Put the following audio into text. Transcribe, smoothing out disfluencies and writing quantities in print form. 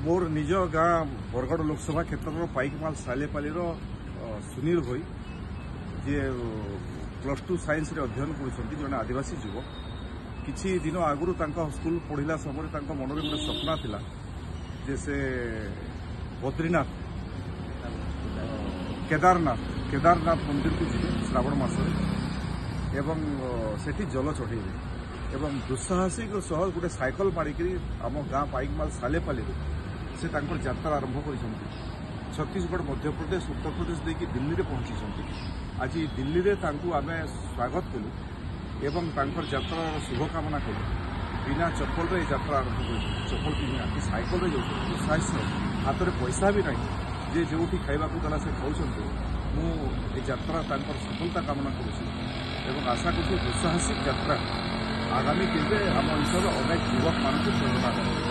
मोर निज गाँ बरगढ़ लोकसभा क्षेत्र पाइकमाल सालेपाली सुनील भोई जी +2 साइंस रे अध्ययन कर जड़े आदिवासी युवक किछि दिन आगु स्कूल पढ़ला समय मन में गोटे सपना थिला जे से बद्रीनाथ केदारनाथ मंदिर को जी श्रावण मास एवं सेठी जल चढ़ेबे एवं दुस्साहसिक सह गोटे साइकल मारिक आम गाँ पाइकमाल सालेपाली से यात्रा आरंभ कर छत्तीसगढ़ मध्यप्रदेश उत्तर प्रदेश देखिए दिल्ली में पहुंची आज दिल्ली में आम स्वागत कलु एवं यात्रा शुभकामना कलु बिना चप्पल यात्रा आरंभ कर चप्पल पिंधि साइकल दुस्साहस हाथ में पैसा भी ना जे जो खाइबा गला से खाऊँ मुझे यात्रा सफलता कामना करुँ आशा करुँ दुस्साहसिक यात्रा आगामी दिन में आम अंचल अनेक युवक मान प्रेरणा देव।